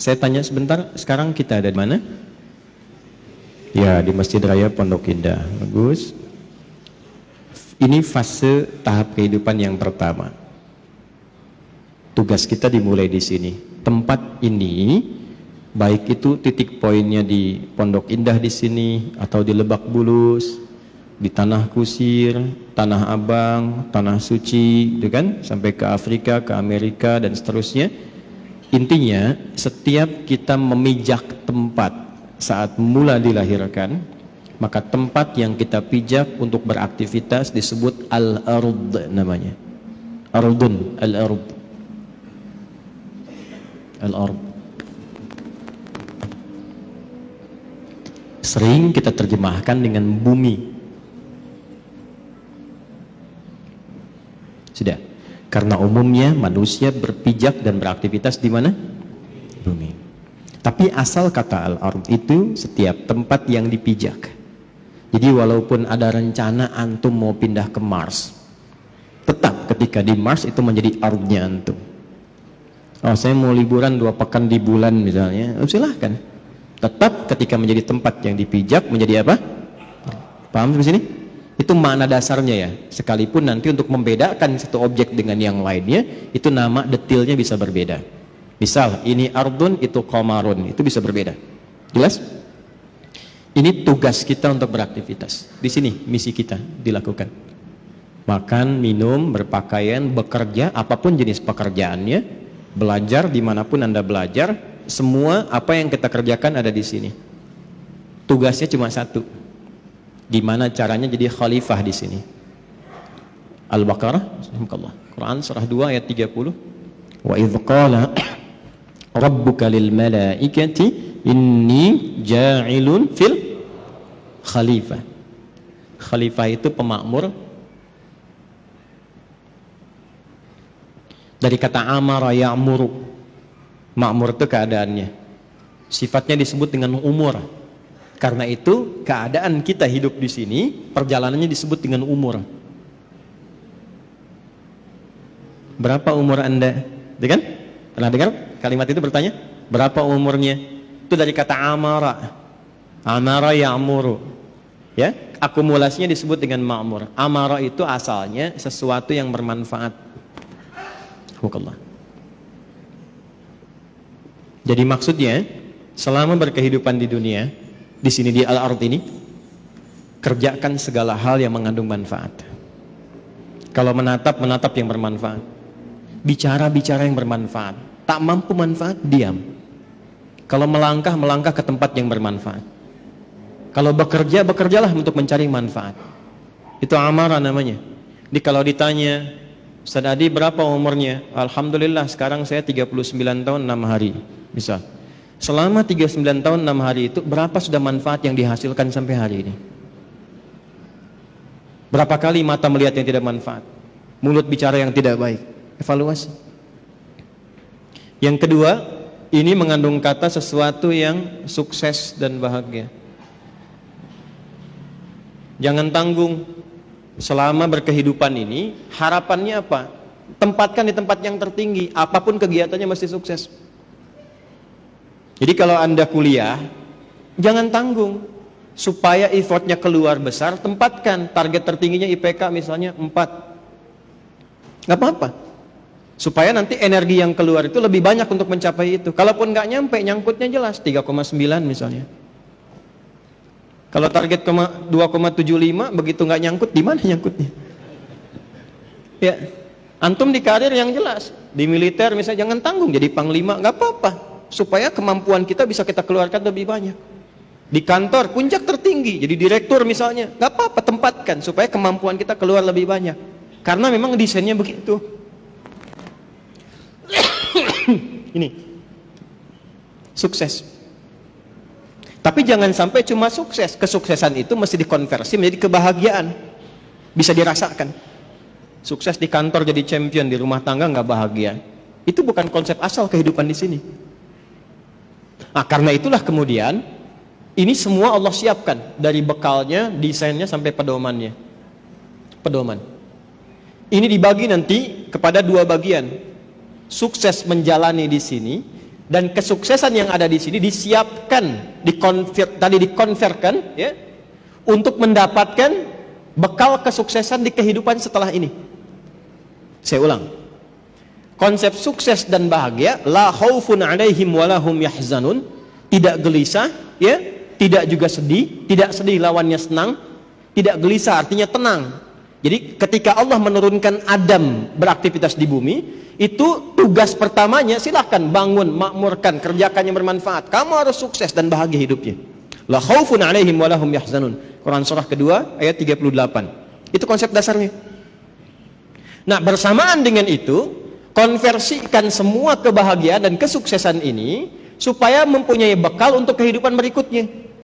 Saya tanya sebentar, sekarang kita ada di mana? Ya, di Masjid Raya Pondok Indah. Bagus. Ini fase tahap kehidupan yang pertama. Tugas kita dimulai di sini. Tempat ini, baik itu titik poinnya di Pondok Indah di sini, atau di Lebak Bulus, di Tanah Kusir, Tanah Abang, Tanah Suci, gitu kan? Sampai ke Afrika, ke Amerika, dan seterusnya. Intinya, setiap kita memijak tempat saat mula dilahirkan, maka tempat yang kita pijak untuk beraktivitas disebut al-ard namanya. Ardun, al-ard. Al-ard. Sering kita terjemahkan dengan bumi. Sudah. Karena umumnya manusia berpijak dan beraktivitas di mana? Bumi. Tapi asal kata al-ard itu setiap tempat yang dipijak. Jadi walaupun ada rencana antum mau pindah ke Mars, tetap ketika di Mars itu menjadi ardnya antum. Oh, saya mau liburan 2 pekan di bulan misalnya, silahkan. Tetap ketika menjadi tempat yang dipijak menjadi apa? Paham sampai sini? Itu makna dasarnya ya. Sekalipun nanti untuk membedakan satu objek dengan yang lainnya, itu nama detailnya bisa berbeda. Misal ini ardun, itu qamarun, itu bisa berbeda. Jelas? Ini tugas kita untuk beraktivitas. Di sini misi kita dilakukan. Makan, minum, berpakaian, bekerja, apapun jenis pekerjaannya, belajar dimanapun Anda belajar, semua apa yang kita kerjakan ada di sini. Tugasnya cuma satu. Gimana caranya jadi khalifah di sini? Al-Baqarah, Quran surah 2 ayat 30. Wa idz qala rabbuka lil malaikati inni ja'ilun fil khalifah. Khalifah itu pemakmur. Dari kata amara ya'muru. Makmur itu keadaannya. Sifatnya disebut dengan umur. Karena itu keadaan kita hidup di sini, perjalanannya disebut dengan umur. Berapa umur Anda? Kan? Pernah dengar kalimat itu bertanya? Berapa umurnya? Itu dari kata amara. Amara ya'muru. Ya, akumulasinya disebut dengan ma'mur. Amara itu asalnya sesuatu yang bermanfaat. Alhamdulillah. Jadi maksudnya, selama berkehidupan di dunia, di sini di al-ard ini, kerjakan segala hal yang mengandung manfaat. Kalau menatap yang bermanfaat. Bicara yang bermanfaat. Tak mampu manfaat, diam. Kalau melangkah ke tempat yang bermanfaat. Kalau bekerjalah untuk mencari manfaat. Itu amarah namanya. Jadi kalau ditanya, Ustaz Adi berapa umurnya? Alhamdulillah sekarang saya 39 tahun 6 hari. Misal. Selama 39 tahun 6 hari itu berapa sudah manfaat yang dihasilkan sampai hari ini? Berapa kali mata melihat yang tidak manfaat? Mulut bicara yang tidak baik? Evaluasi. Yang kedua, ini mengandung kata sesuatu yang sukses dan bahagia. Jangan tanggung. Selama berkehidupan ini, harapannya apa? Tempatkan di tempat yang tertinggi. Apapun kegiatannya mesti sukses. Jadi kalau Anda kuliah, jangan tanggung. Supaya effortnya keluar besar, tempatkan target tertingginya IPK misalnya 4. Gak apa-apa. Supaya nanti energi yang keluar itu lebih banyak untuk mencapai itu. Kalaupun gak nyampe, nyangkutnya jelas 3,9 misalnya. Kalau target 2,75 begitu gak nyangkut, di mana nyangkutnya? Ya, antum di karir yang jelas. Di militer misalnya jangan tanggung jadi panglima, gak apa-apa. Supaya kemampuan kita bisa kita keluarkan lebih banyak. Di kantor puncak tertinggi jadi direktur misalnya, gak apa-apa, tempatkan supaya kemampuan kita keluar lebih banyak. Karena memang desainnya begitu. Ini sukses. Tapi jangan sampai cuma sukses. Kesuksesan itu mesti dikonversi menjadi kebahagiaan. Bisa dirasakan. Sukses di kantor jadi champion, di rumah tangga nggak bahagia. Itu bukan konsep asal kehidupan di sini. Nah, karena itulah kemudian ini semua Allah siapkan dari bekalnya, desainnya sampai pedomannya. Pedoman. Ini dibagi nanti kepada 2 bagian. Sukses menjalani di sini Dan kesuksesan yang ada di sini disiapkan, dikonverkan ya, untuk mendapatkan bekal kesuksesan di kehidupan setelah ini. Saya ulang. Konsep sukses dan bahagia, la khaufun 'alaihim wa lahum yahzanun, tidak gelisah ya, tidak juga sedih, tidak sedih lawannya senang, tidak gelisah artinya tenang. Jadi ketika Allah menurunkan Adam beraktivitas di bumi, itu tugas pertamanya silahkan bangun, makmurkan, kerjakan yang bermanfaat. Kamu harus sukses dan bahagia hidupnya. La khaufun 'alaihim wa lahum yahzanun. Quran surah kedua ayat 38. Itu konsep dasarnya. Nah, bersamaan dengan itu, konversikan semua kebahagiaan dan kesuksesan ini supaya mempunyai bekal untuk kehidupan berikutnya.